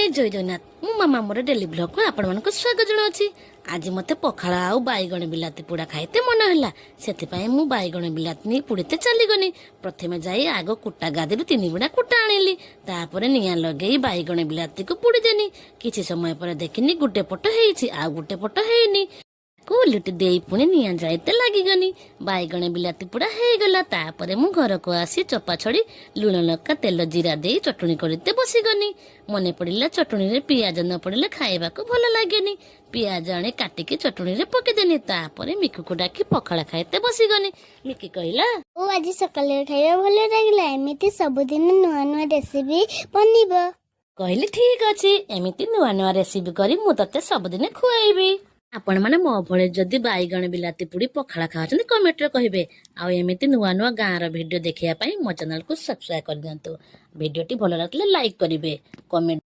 जय जगन्नाथ मु मामा मोर daily blog को आपण मानक स्वागत जनाउछि। आज मते पखाड़ा आउ बाईगण बिलाती पोड़ा खाइते मन होला सेथिपाई मु बाईगण बिलाती नै पुड़ीते चली गनी। प्रथमे जाई आगो कुटा गादीरु 3 बिड़ा कुटा आनिली तापरे निया लगेई बाईगण बिलाती को पुड़ी देनी। किछि समय पर देखिनी गुटे पट हेइछि आ गुटे पट हेइनी को लुटी देई पुणी निया जाइते लागिगनी। बाईगण बिलाती पुड़ा हेगला तापरे मु घर को आसी चपा छड़ी लुण लका तेल जीरा देई चटणी करते बसीगनी। मने पड़िला चटणी रे पियाज न पड़िले खाइबा को भल लागेनी। पियाज आने काटिकी चटणी रे पकेदेनी तापरे मिकु को डाकी पखाड़ा खाइते बसीगनी। मिकी कहला ओ आज सकाले खाइबा भल लागला एमिति सबदिन नुआ नुआ रेसिपी बनिब। कहली ठीक अछि एमिति नुआ नुआ रेसिपी करी मु तते सबदिन खुआइबी। आपण माने मो भळे जदि बाईगण बिलाती पुड़ी पखाड़ा खाउछन कमेंट रे कहिबे। आ एमिति नुआ नुआ गाँ रो वीडियो देखिया पई मो चैनल को सब्सक्राइब कर दियंतु। वीडियो टी भल लागले लाइक करिवे कमेंट